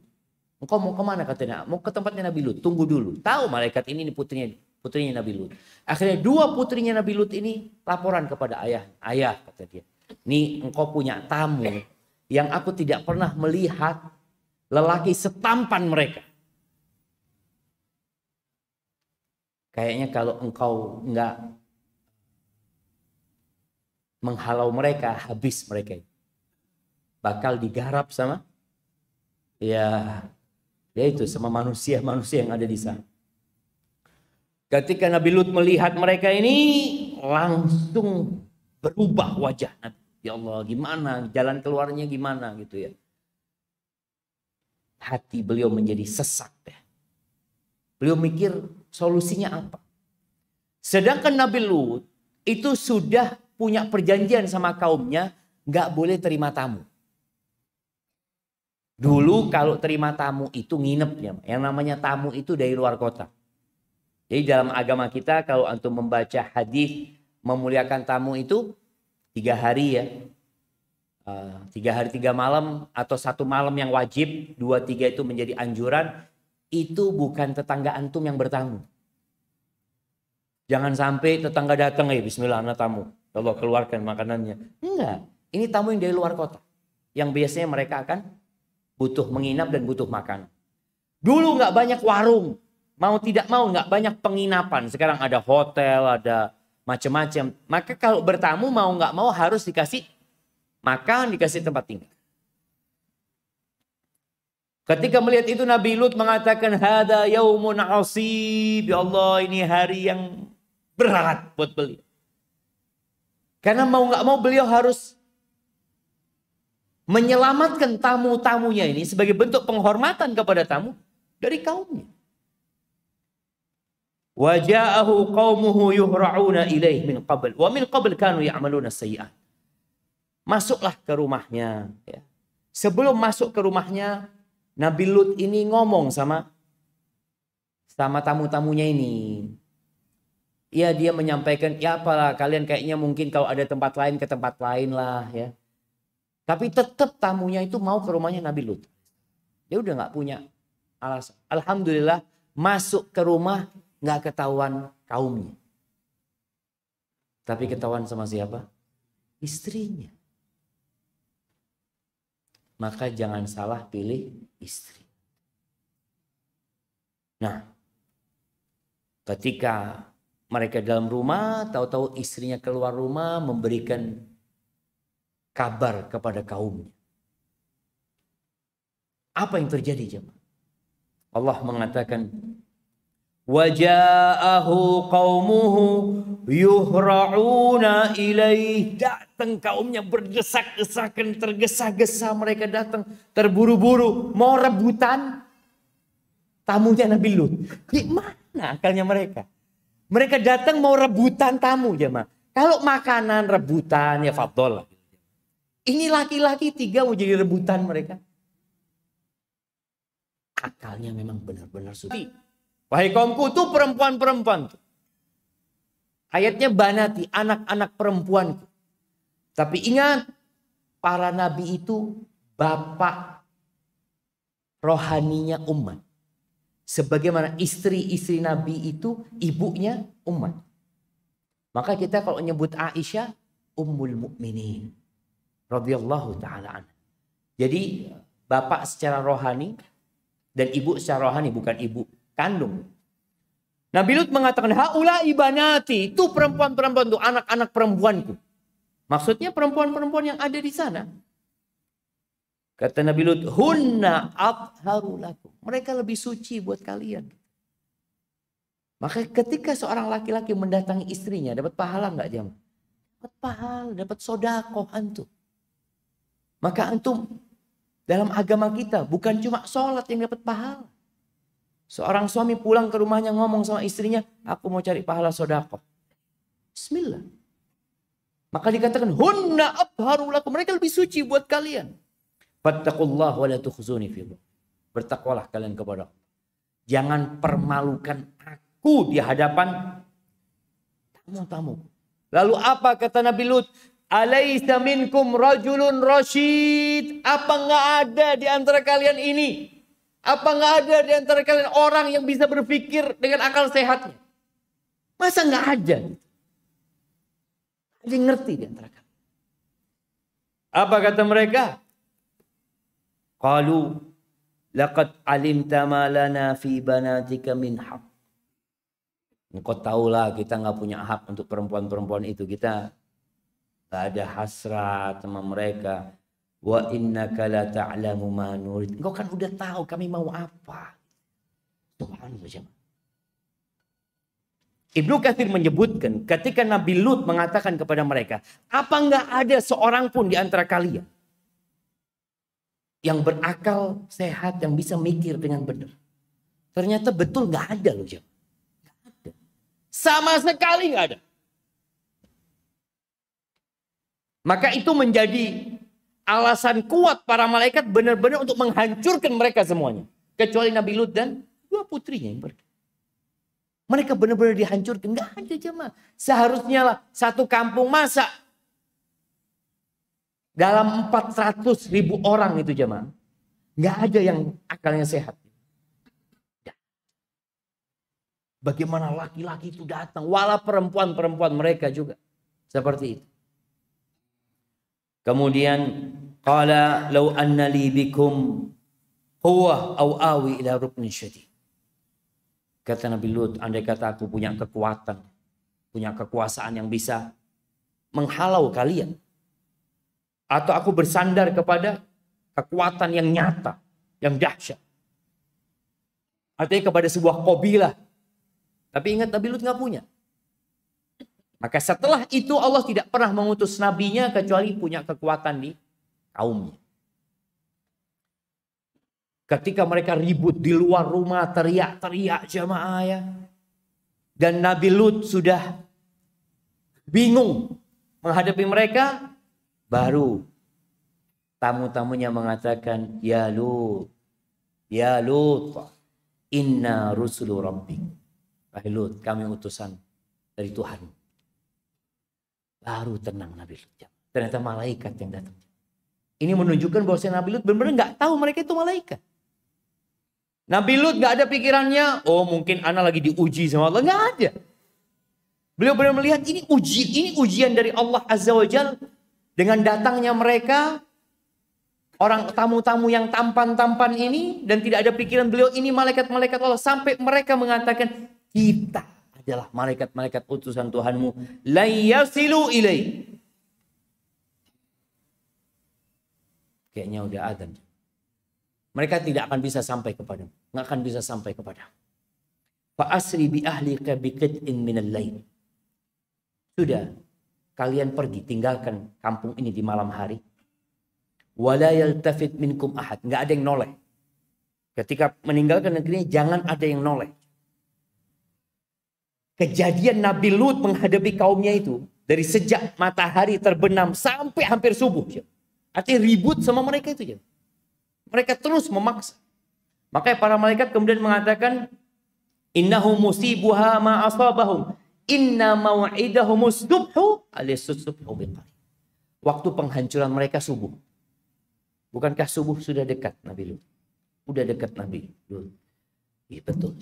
Engkau mau kemana katanya? Mau ke tempatnya Nabi Lut, tunggu dulu. Tahu malaikat ini putrinya Nabi Lut. Akhirnya 2 putrinya Nabi Lut ini laporan kepada ayah. Ayah, kata dia, nih engkau punya tamu yang aku tidak pernah melihat lelaki setampan mereka. Kayaknya kalau engkau enggak menghalau mereka, habis mereka. Bakal digarap sama ya itu sama manusia-manusia yang ada di sana. Ketika Nabi Lut melihat mereka ini, langsung berubah wajah Nabi. Ya Allah, gimana jalan keluarnya gimana gitu ya. Hati beliau menjadi sesak ya. Beliau mikir solusinya apa. Sedangkan Nabi Lut itu sudah punya perjanjian sama kaumnya, nggak boleh terima tamu. Dulu kalau terima tamu itu nginep ya. Yang namanya tamu itu dari luar kota. Jadi dalam agama kita kalau antum membaca hadis memuliakan tamu itu 3 hari ya. 3 hari 3 malam atau 1 malam yang wajib, 2, 3 itu menjadi anjuran. Itu bukan tetangga antum yang bertamu. Jangan sampai tetangga datang, bismillah anak tamu. Allah keluarkan makanannya. Enggak, ini tamu yang dari luar kota. Yang biasanya mereka akan butuh menginap dan butuh makan. Dulu nggak banyak warung. Mau tidak mau nggak banyak penginapan. Sekarang ada hotel, ada macam-macam. Maka kalau bertamu mau nggak mau harus dikasih makan, dikasih tempat tinggal. Ketika melihat itu Nabi Lut mengatakan, hada yaumun asib. Ya Allah, ini hari yang berat buat beliau. Karena mau nggak mau beliau harus menyelamatkan tamu-tamunya ini sebagai bentuk penghormatan kepada tamu dari kaumnya. Waja'ahu qaumuhu yuhra'una ilaih min qabl wa min qabl kanu ya'maluna sayyi'at. Masuklah ke rumahnya. Ya. Sebelum masuk ke rumahnya, Nabi Lut ini ngomong sama tamu-tamunya ini. Ya, dia menyampaikan, ya apalah kalian kayaknya mungkin kalau ada tempat lain ke tempat lain lah ya. Tapi tetap tamunya itu mau ke rumahnya Nabi Lut. Dia udah nggak punya alasan. Alhamdulillah masuk ke rumah nggak ketahuan kaumnya. Tapi ketahuan sama siapa? Istrinya. Maka jangan salah pilih istri. Nah, ketika mereka dalam rumah, tahu-tahu istrinya keluar rumah memberikan kabar kepada kaumnya. Apa yang terjadi jemaah? Allah mengatakan, waja'ahu qaumuhu yuhra'una ilaih. Datang kaumnya berdesak-desakan, tergesa-gesa mereka datang, terburu-buru mau rebutan tamunya Nabi Lut. Gimana akalnya mereka? Mereka datang mau rebutan tamu jemaah. Kalau makanan rebutan ya fadol lah. Ini laki-laki 3 mau jadi rebutan mereka. Akalnya memang benar-benar suci. Wahai kaumku, tuh perempuan-perempuan tuh. Ayatnya banati, anak-anak perempuanku. Tapi ingat, para nabi itu bapak rohaninya umat. Sebagaimana istri-istri nabi itu ibunya umat. Maka kita kalau nyebut Aisyah, Ummul Mukminin radhiyallahu taala anha. Jadi bapak secara rohani dan ibu secara rohani, bukan ibu kandung. Nabi Lut mengatakan, haula ibanati, itu perempuan-perempuan, itu anak-anak perempuanku. Maksudnya perempuan-perempuan yang ada di sana. Kata Nabi Lut, hunna atharu lakum. Mereka lebih suci buat kalian. Maka ketika seorang laki-laki mendatangi istrinya, dapat pahala nggak jemaah? Dapat pahala, dapat sodakoh antum. Maka antum dalam agama kita bukan cuma sholat yang dapat pahala. Seorang suami pulang ke rumahnya ngomong sama istrinya, aku mau cari pahala sodakoh. Bismillah. Maka dikatakan, hunna atharu lakum. Mereka lebih suci buat kalian. Fattakullah wa la tukhzuni fi. Bertakwalah kalian kepada Allah. Jangan permalukan aku di hadapan tamu-tamu. Lalu apa kata Nabi Lut? Alaysa minkum rajulun rasyid. Apa nggak ada di antara kalian ini? Apa nggak ada di antara kalian orang yang bisa berpikir dengan akal sehatnya? Masa nggak ada? Ada yang ngerti di antara kalian. Apa kata mereka? Qalu laqad alimta ma lana fi banatika min haq. Engkau tahulah kita nggak punya hak untuk perempuan-perempuan itu. Kita nggak ada hasrat sama mereka. Wa innaka la ta'lamu ma nurid. Engkau kan udah tahu kami mau apa. Subhanallah. Ibnu Katsir menyebutkan ketika Nabi Lut mengatakan kepada mereka, apa nggak ada seorang pun di antara kalian yang berakal sehat, yang bisa mikir dengan benar? Ternyata betul nggak ada loh jemaah. Nggak ada. Sama sekali nggak ada. Maka itu menjadi alasan kuat para malaikat benar-benar untuk menghancurkan mereka semuanya. Kecuali Nabi Lut dan 2 putrinya yang pergi. Mereka benar-benar dihancurkan. Nggak ada jemaah. Seharusnya lah satu kampung masa dalam 400.000 orang itu jemaah. Nggak ada yang akalnya sehat. Bagaimana laki-laki itu datang. Walau perempuan-perempuan mereka juga. Seperti itu. Kemudian. Qala law anna li bikum quwwah aw awi ila ruknin syadid. Kata Nabi Lut, andai kata aku punya kekuatan. Punya kekuasaan yang bisa menghalau kalian. Atau aku bersandar kepada kekuatan yang nyata. Yang dahsyat. Artinya kepada sebuah qabilah. Tapi ingat Nabi Lut nggak punya. Maka setelah itu Allah tidak pernah mengutus nabinya kecuali punya kekuatan di kaumnya. Ketika mereka ribut di luar rumah teriak-teriak jamaah ya. Dan Nabi Lut sudah bingung menghadapi mereka. Baru tamu-tamunya mengatakan, Ya Lut, inna rusulu rabbik. Wahai Lut, kami utusan dari Tuhan. Baru tenang Nabi Lut. Ternyata malaikat yang datang. Ini menunjukkan bahwa Nabi Lut benar-benar nggak tahu mereka itu malaikat. Nabi Lut nggak ada pikirannya, oh mungkin anak lagi diuji sama Allah. Nggak ada. Beliau benar melihat ini ujian dari Allah Azza wa Jalla. Dengan datangnya mereka, orang tamu-tamu yang tampan-tampan ini, dan tidak ada pikiran beliau ini malaikat-malaikat Allah. Sampai mereka mengatakan, kita adalah malaikat-malaikat utusan Tuhanmu. La yasilu ilai. Kayaknya udah adzan. Mereka tidak akan bisa sampai kepadamu. Nggak akan bisa sampai kepadamu. Fa asri bi ahlika bi qit'in minal lail. Sudah, kalian pergi tinggalkan kampung ini di malam hari. Wala yaltafit minkum ahad. Nggak ada yang noleh. Ketika meninggalkan negeri jangan ada yang noleh. Kejadian Nabi Lut menghadapi kaumnya itu dari sejak matahari terbenam sampai hampir subuh. Artinya ribut sama mereka itu. Mereka terus memaksa. Makanya para malaikat kemudian mengatakan, Innahu musibuha ma asabahum. Inna maw'idahumus subhu alisus subhu biqarib. Waktu penghancuran mereka subuh. Bukankah subuh sudah dekat Nabi Lut? Udah dekat Nabi Lut. Iya betul.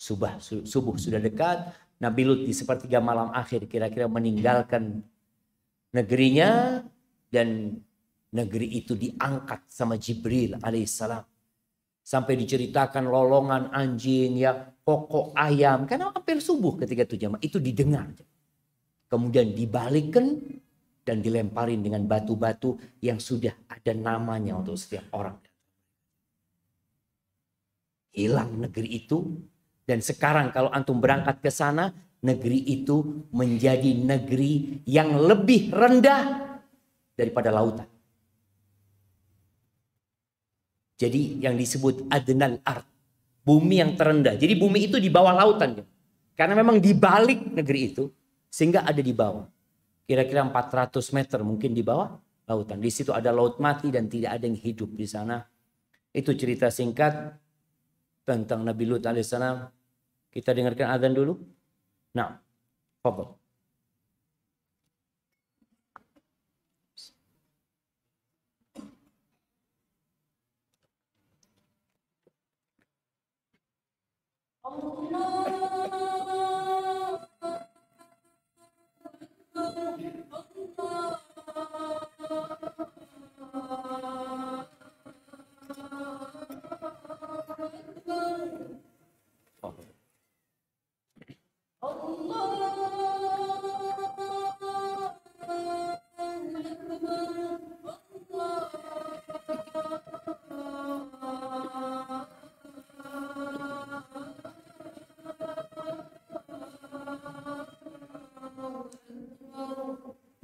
Subuh sudah dekat. Nabi Lut di sepertiga malam akhir kira-kira meninggalkan negerinya. Dan negeri itu diangkat sama Jibril alaihissalam. Sampai diceritakan lolongan anjing, ya, kokok ayam. Karena hampir subuh ketika itu jamaah. Itu didengar. Kemudian dibalikkan dan dilemparin dengan batu-batu yang sudah ada namanya untuk setiap orang. Hilang negeri itu. Dan sekarang kalau antum berangkat ke sana, negeri itu menjadi negeri yang lebih rendah daripada lautan. Jadi yang disebut adnal ard, bumi yang terendah. Jadi bumi itu di bawah lautan. Karena memang di balik negeri itu, sehingga ada di bawah. Kira-kira 400 meter mungkin di bawah lautan. Di situ ada laut mati dan tidak ada yang hidup di sana. Itu cerita singkat tentang Nabi Lut alaihissalam. Kita dengarkan azan dulu. Nah, fadhal.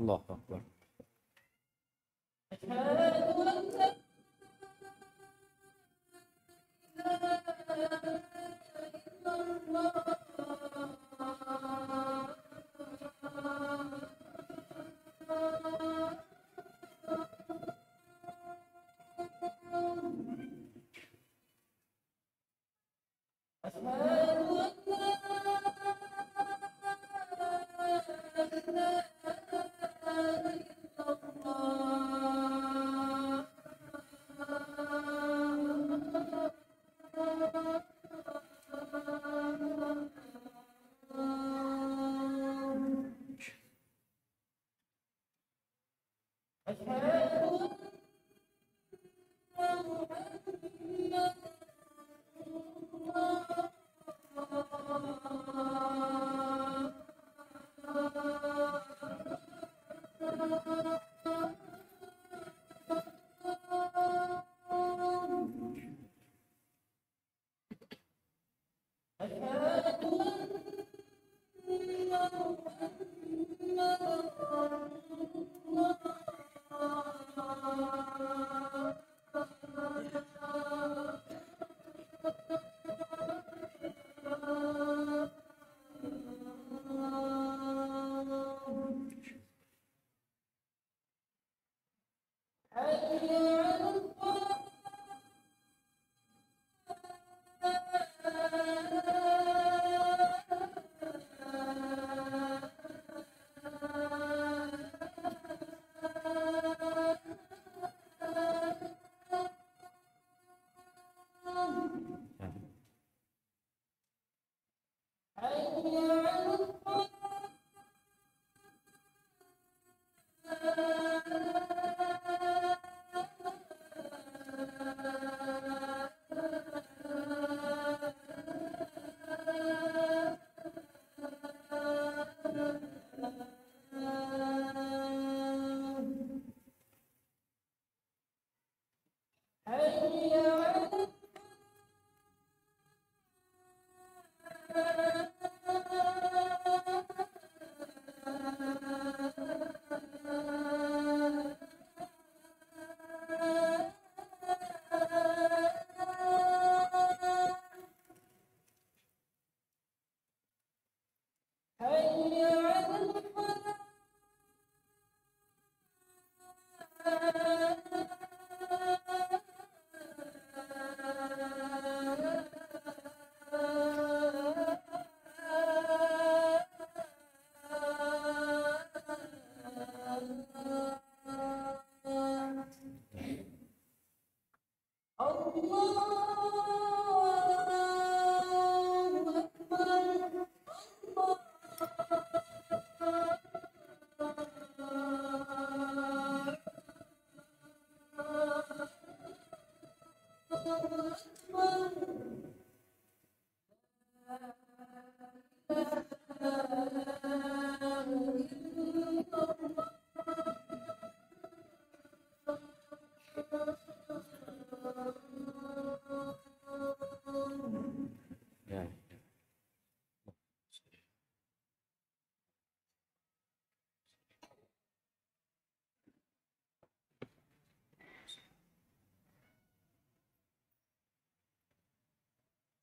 Allahu Akbar.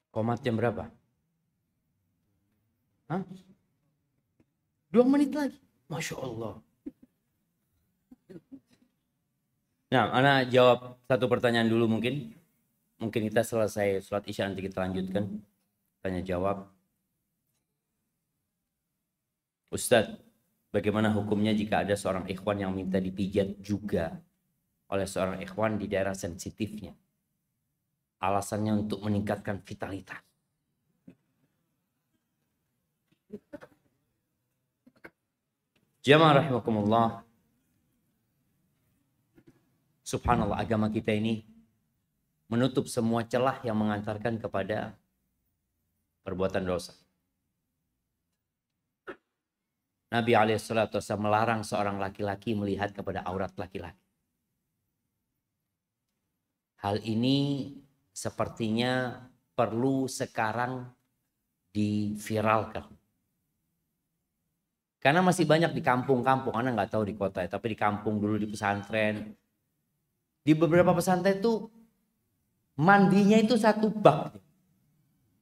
Komat jam berapa? Hah? 2 menit lagi. Masya Allah. Nah, Ana jawab satu pertanyaan dulu mungkin. Mungkin kita selesai sholat isya nanti kita lanjutkan. Tanya jawab. Ustadz, bagaimana hukumnya jika ada seorang ikhwan yang minta dipijat juga oleh seorang ikhwan di daerah sensitifnya? Alasannya untuk meningkatkan vitalitas. Jamaah rahimakumullah. Subhanallah, agama kita ini menutup semua celah yang mengantarkan kepada perbuatan dosa. Nabi alaihissalatu wassalam melarang seorang laki-laki melihat kepada aurat laki-laki. Hal ini sepertinya perlu sekarang diviralkan. Karena masih banyak di kampung-kampung, Anda nggak tahu di kota, tapi di kampung dulu di pesantren. Di beberapa pesantren itu mandinya itu satu bak.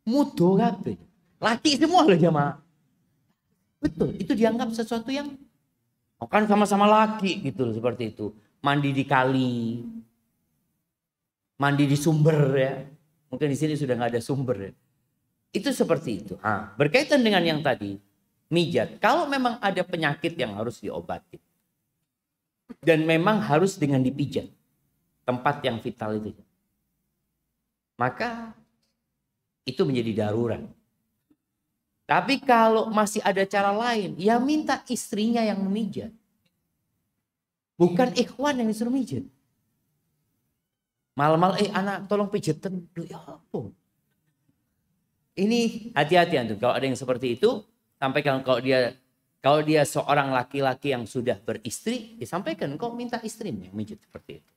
Mudo kabeh. Laki semua loh jamaah. Betul, itu dianggap sesuatu yang kan sama-sama laki gitu seperti itu. Mandi di kali, mandi di sumber ya. Mungkin di sini sudah nggak ada sumber ya. Itu seperti itu. Berkaitan dengan yang tadi, mijat. Kalau memang ada penyakit yang harus diobati dan memang harus dengan dipijat, tempat yang vital itu, maka itu menjadi darurat. Tapi kalau masih ada cara lain, ya minta istrinya yang memijat. Bukan ikhwan yang disuruh mijat. Malam-malam, anak tolong pijetin. Ya apa? Ini hati-hati antum. Kalau ada yang seperti itu, sampaikan. Kalau dia seorang laki-laki yang sudah beristri, disampaikan kau minta istrinya yang mijat seperti itu.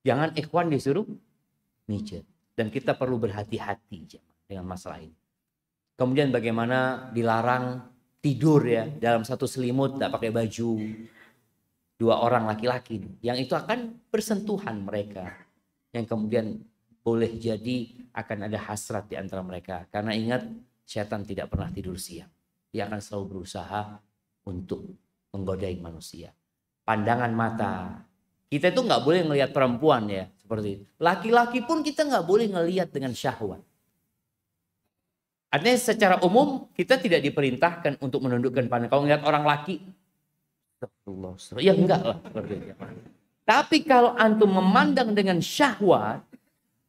Jangan ikhwan disuruh mijat. Dan kita perlu berhati-hati dengan masalah ini. Kemudian bagaimana dilarang tidur ya dalam satu selimut, tidak pakai baju. 2 orang laki-laki yang itu akan bersentuhan mereka. Yang kemudian boleh jadi akan ada hasrat di antara mereka. Karena ingat, setan tidak pernah tidur siang. Dia akan selalu berusaha untuk menggodai manusia. Pandangan mata. Kita itu nggak boleh ngelihat perempuan ya. Seperti itu. Laki-laki pun kita nggak boleh ngelihat dengan syahwat. Artinya secara umum kita tidak diperintahkan untuk menundukkan pandangan. Kalau ngelihat orang laki, ya enggak lah. Tapi kalau antum memandang dengan syahwat,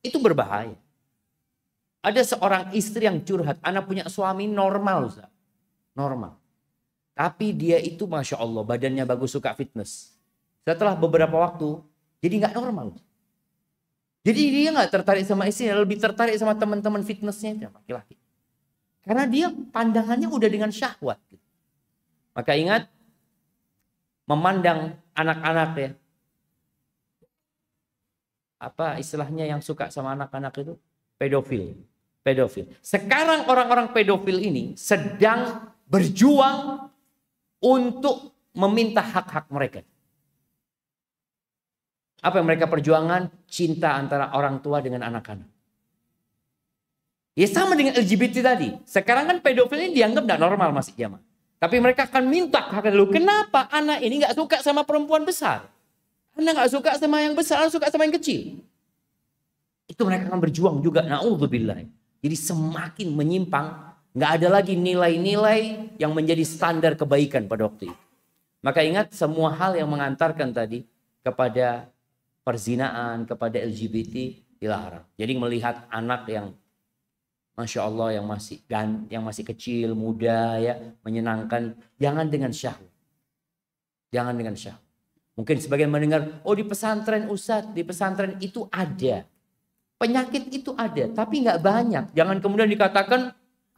itu berbahaya. Ada seorang istri yang curhat, anak punya suami normal, Ustaz. Normal. Tapi dia itu Masya Allah, badannya bagus, suka fitness. Setelah beberapa waktu, jadi nggak normal. Jadi dia nggak tertarik sama istrinya, lebih tertarik sama teman-teman fitnessnya, laki-laki. Karena dia pandangannya udah dengan syahwat. Maka ingat, memandang anak-anak ya. Apa istilahnya yang suka sama anak-anak itu? Pedofil. Pedofil. Sekarang orang-orang pedofil ini sedang berjuang untuk meminta hak-hak mereka. Apa yang mereka perjuangan? Cinta antara orang tua dengan anak-anak. Ya sama dengan LGBT tadi. Sekarang kan pedofil ini dianggap tidak normal masih jamaah. Tapi mereka akan minta hak dulu. Kenapa anak ini nggak suka sama perempuan besar? Anak nggak suka sama yang besar, anak suka sama yang kecil. Itu mereka akan berjuang juga. Na'udzubillah. Jadi semakin menyimpang, nggak ada lagi nilai-nilai yang menjadi standar kebaikan pada waktu itu. Maka ingat, semua hal yang mengantarkan tadi kepada perzinaan, kepada LGBT dilarang. Jadi melihat anak yang Masya Allah yang masih kecil, muda ya, menyenangkan, jangan dengan syahwat. Jangan dengan syahwat. Mungkin sebagian mendengar, oh di pesantren Ustadz, di pesantren itu ada. Penyakit itu ada, tapi nggak banyak. Jangan kemudian dikatakan,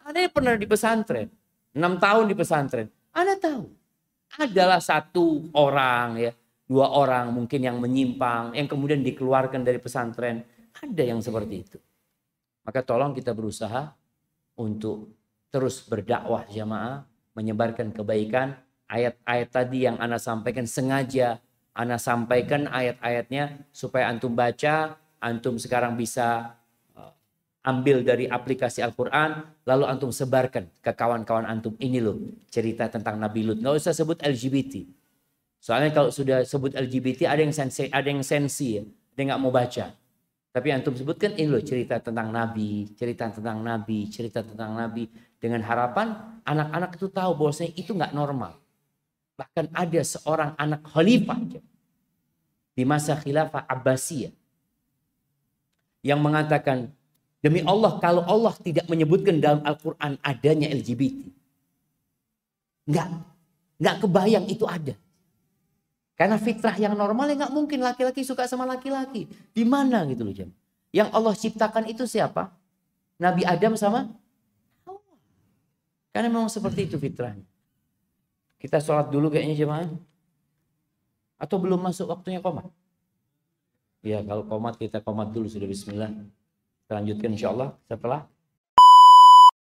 Anda pernah di pesantren, 6 tahun di pesantren. Anda tahu, adalah 1 orang ya, 2 orang mungkin yang menyimpang, yang kemudian dikeluarkan dari pesantren. Ada yang seperti itu. Maka tolong kita berusaha untuk terus berdakwah jamaah, menyebarkan kebaikan. Ayat-ayat tadi yang Ana sampaikan sengaja Ana sampaikan ayat-ayatnya supaya antum baca, antum sekarang bisa ambil dari aplikasi Al-Quran, lalu antum sebarkan ke kawan-kawan antum. Ini loh cerita tentang Nabi Lut. Nggak usah sebut LGBT. Soalnya kalau sudah sebut LGBT ada yang sensi ya, ada yang nggak mau baca. Tapi antum sebutkan ini loh cerita tentang Nabi, cerita tentang Nabi, cerita tentang Nabi. Dengan harapan anak-anak itu tahu bahwasanya itu nggak normal. Bahkan ada seorang anak khalifah di masa khilafah Abbasiyah yang mengatakan, demi Allah, kalau Allah tidak menyebutkan dalam Al-Quran adanya LGBT, nggak kebayang itu ada. Karena fitrah yang normal ya nggak mungkin laki-laki suka sama laki-laki. Di mana gitu loh jam? Yang Allah ciptakan itu siapa? Nabi Adam sama Hawa. Karena memang seperti itu fitrahnya. Kita sholat dulu kayaknya jemaah. Atau belum masuk waktunya qomat? Ya kalau qomat kita qomat dulu sudah bismillah. Kita lanjutkan insya Allah setelah